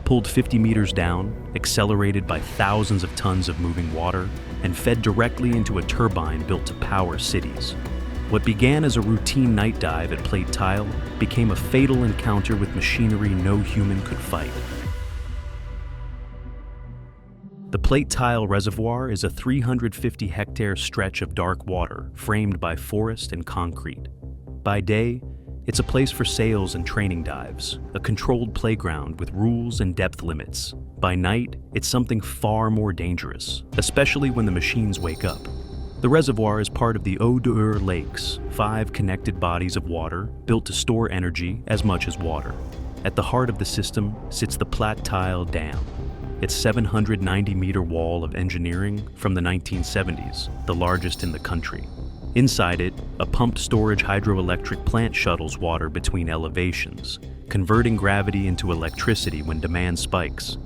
pulled 50 meters down, accelerated by thousands of tons of moving water, and fed directly into a turbine built to power cities. What began as a routine night dive at Plate Taille became a fatal encounter with machinery no human could fight. The Plate Taille Reservoir is a 350-hectare stretch of dark water framed by forest and concrete. By day, it's a place for sails and training dives, a controlled playground with rules and depth limits. By night, it's something far more dangerous, especially when the machines wake up. The reservoir is part of the Eau d'Or Lakes, 5 connected bodies of water built to store energy as much as water. At the heart of the system sits the Plate Taille Dam. Its 790-meter wall of engineering from the 1970s, the largest in the country. Inside it, a pumped storage hydroelectric plant shuttles water between elevations, converting gravity into electricity when demand spikes.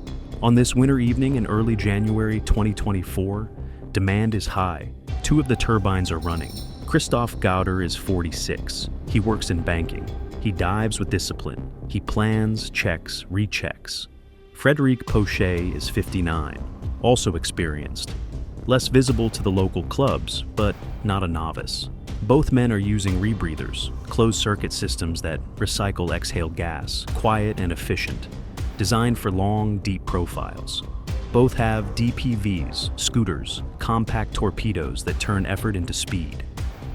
On this winter evening in early January 2024, demand is high. 2 of the turbines are running. Christophe Gauder is 46. He works in banking. He dives with discipline. He plans, checks, rechecks. Frédéric Pochet is 59, also experienced. Less visible to the local clubs, but not a novice. Both men are using rebreathers, closed-circuit systems that recycle exhaled gas, quiet and efficient, designed for long, deep profiles. Both have DPVs, scooters, compact torpedoes that turn effort into speed.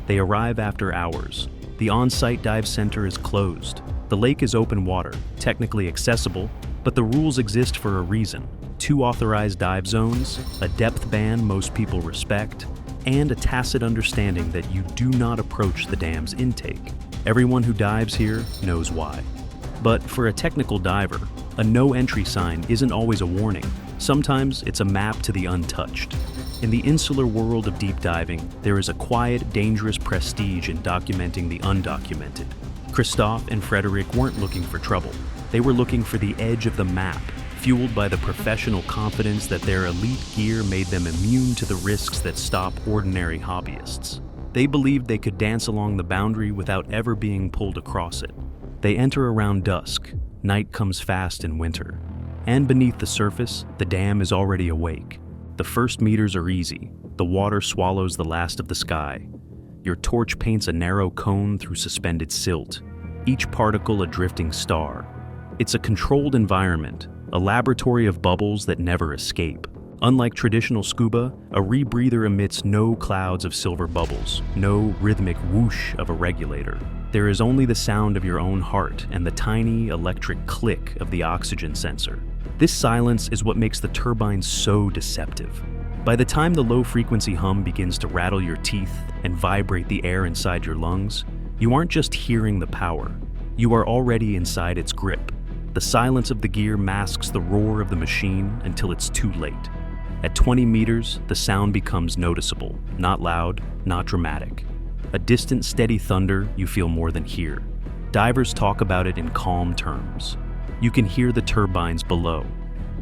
They arrive after hours. The on-site dive center is closed. The lake is open water, technically accessible, but the rules exist for a reason. 2 authorized dive zones, a depth ban most people respect, and a tacit understanding that you do not approach the dam's intake. Everyone who dives here knows why. But for a technical diver, a no-entry sign isn't always a warning. Sometimes it's a map to the untouched. In the insular world of deep diving, there is a quiet, dangerous prestige in documenting the undocumented. Christophe and Frédéric weren't looking for trouble. They were looking for the edge of the map, fueled by the professional confidence that their elite gear made them immune to the risks that stop ordinary hobbyists. They believed they could dance along the boundary without ever being pulled across it. They enter around dusk. Night comes fast in winter. And beneath the surface, the dam is already awake. The first meters are easy. The water swallows the last of the sky. Your torch paints a narrow cone through suspended silt, each particle a drifting star. It's a controlled environment, a laboratory of bubbles that never escape. Unlike traditional scuba, a rebreather emits no clouds of silver bubbles, no rhythmic whoosh of a regulator. There is only the sound of your own heart and the tiny electric click of the oxygen sensor. This silence is what makes the turbine so deceptive. By the time the low-frequency hum begins to rattle your teeth and vibrate the air inside your lungs, you aren't just hearing the power. You are already inside its grip. The silence of the gear masks the roar of the machine until it's too late. At 20 meters, the sound becomes noticeable, not loud, not dramatic. A distant, steady thunder you feel more than hear. Divers talk about it in calm terms. You can hear the turbines below.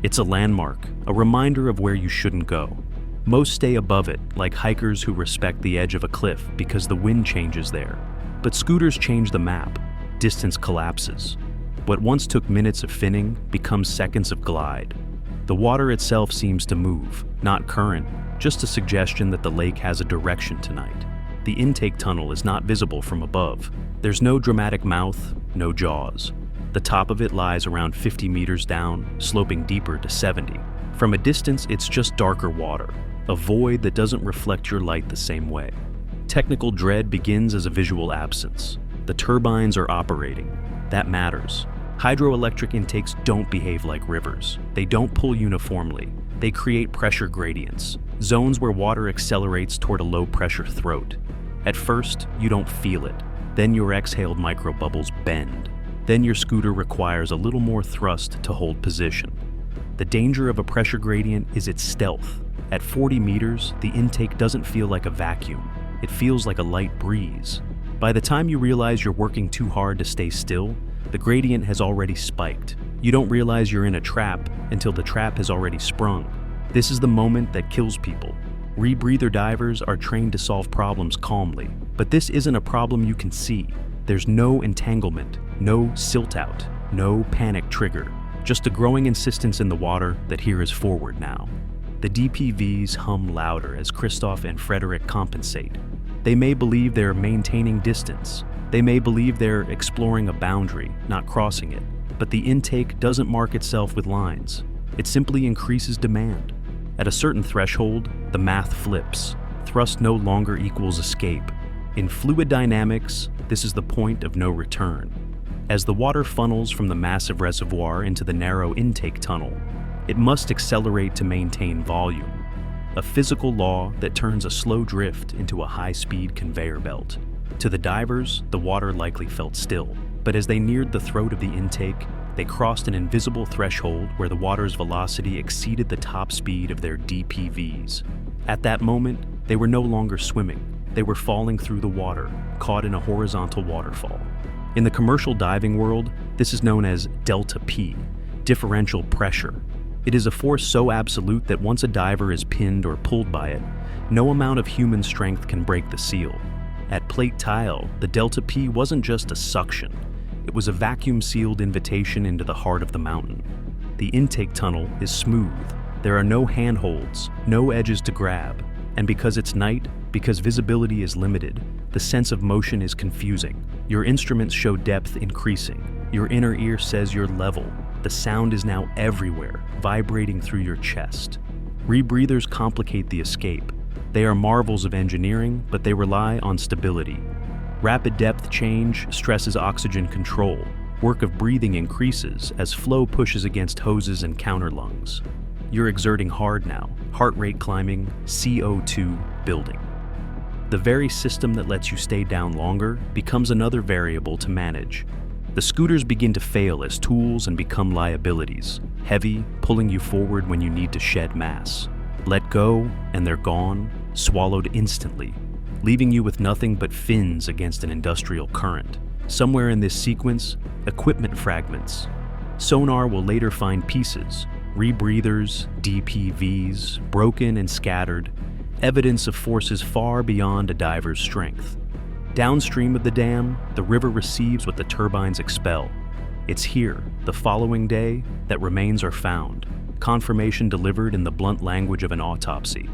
It's a landmark, a reminder of where you shouldn't go. Most stay above it, like hikers who respect the edge of a cliff because the wind changes there. But scooters change the map. Distance collapses. What once took minutes of finning becomes seconds of glide. The water itself seems to move, not current, just a suggestion that the lake has a direction tonight. The intake tunnel is not visible from above. There's no dramatic mouth, no jaws. The top of it lies around 50 meters down, sloping deeper to 70. From a distance, it's just darker water, a void that doesn't reflect your light the same way. Technical dread begins as a visual absence. The turbines are operating. That matters. Hydroelectric intakes don't behave like rivers. They don't pull uniformly. They create pressure gradients, zones where water accelerates toward a low-pressure throat. At first, you don't feel it. Then your exhaled microbubbles bend. Then your scooter requires a little more thrust to hold position. The danger of a pressure gradient is its stealth. At 40 meters, the intake doesn't feel like a vacuum. It feels like a light breeze. By the time you realize you're working too hard to stay still, the gradient has already spiked. You don't realize you're in a trap until the trap has already sprung. This is the moment that kills people. Rebreather divers are trained to solve problems calmly, but this isn't a problem you can see. There's no entanglement, no silt out, no panic trigger. just a growing insistence in the water that here is forward now. The DPVs hum louder as Christoph and Frederick compensate. They may believe they're maintaining distance. They may believe they're exploring a boundary, not crossing it. But the intake doesn't mark itself with lines. It simply increases demand. At a certain threshold, the math flips. Thrust no longer equals escape. In fluid dynamics, this is the point of no return. As the water funnels from the massive reservoir into the narrow intake tunnel, it must accelerate to maintain volume, a physical law that turns a slow drift into a high-speed conveyor belt. To the divers, the water likely felt still, but as they neared the throat of the intake, they crossed an invisible threshold where the water's velocity exceeded the top speed of their DPVs. At that moment, they were no longer swimming. They were falling through the water, caught in a horizontal waterfall. In the commercial diving world, this is known as delta P, differential pressure. It is a force so absolute that once a diver is pinned or pulled by it, no amount of human strength can break the seal. At Plate Taille, the delta P wasn't just a suction. It was a vacuum-sealed invitation into the heart of the mountain. The intake tunnel is smooth. There are no handholds, no edges to grab. And because it's night, because visibility is limited, the sense of motion is confusing. Your instruments show depth increasing. Your inner ear says you're level. The sound is now everywhere, vibrating through your chest. Rebreathers complicate the escape. They are marvels of engineering, but they rely on stability. Rapid depth change stresses oxygen control. Work of breathing increases as flow pushes against hoses and counterlungs. You're exerting hard now, heart rate climbing, CO2 building. The very system that lets you stay down longer becomes another variable to manage. The scooters begin to fail as tools and become liabilities, heavy, pulling you forward when you need to shed mass. Let go, and they're gone, swallowed instantly, leaving you with nothing but fins against an industrial current. Somewhere in this sequence, equipment fragments. Sonar will later find pieces, rebreathers, DPVs, broken and scattered, evidence of forces far beyond a diver's strength. Downstream of the dam, the river receives what the turbines expel. It's here, the following day, that remains are found, confirmation delivered in the blunt language of an autopsy.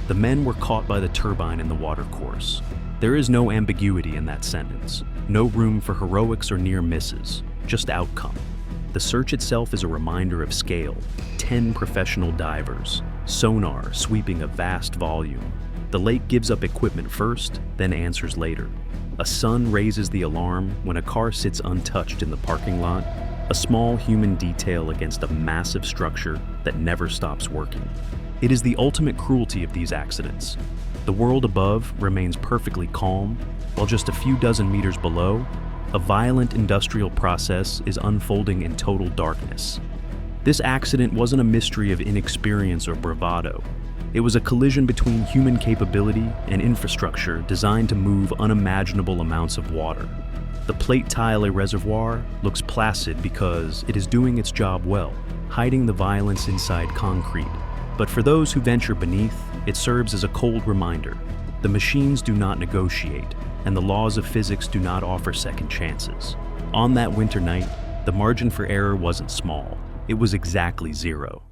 The men were caught by the turbine in the watercourse. There is no ambiguity in that sentence, no room for heroics or near misses, just outcome. The search itself is a reminder of scale, 10 professional divers, sonar sweeping a vast volume. The lake gives up equipment first, then answers later. A son raises the alarm when a car sits untouched in the parking lot, a small human detail against a massive structure that never stops working. It is the ultimate cruelty of these accidents. The world above remains perfectly calm, while just a few dozen meters below, a violent industrial process is unfolding in total darkness. This accident wasn't a mystery of inexperience or bravado. It was a collision between human capability and infrastructure designed to move unimaginable amounts of water. The Plate Taille Reservoir looks placid because it is doing its job well, hiding the violence inside concrete. But for those who venture beneath, it serves as a cold reminder. The machines do not negotiate, and the laws of physics do not offer second chances. On that winter night, the margin for error wasn't small. It was exactly zero.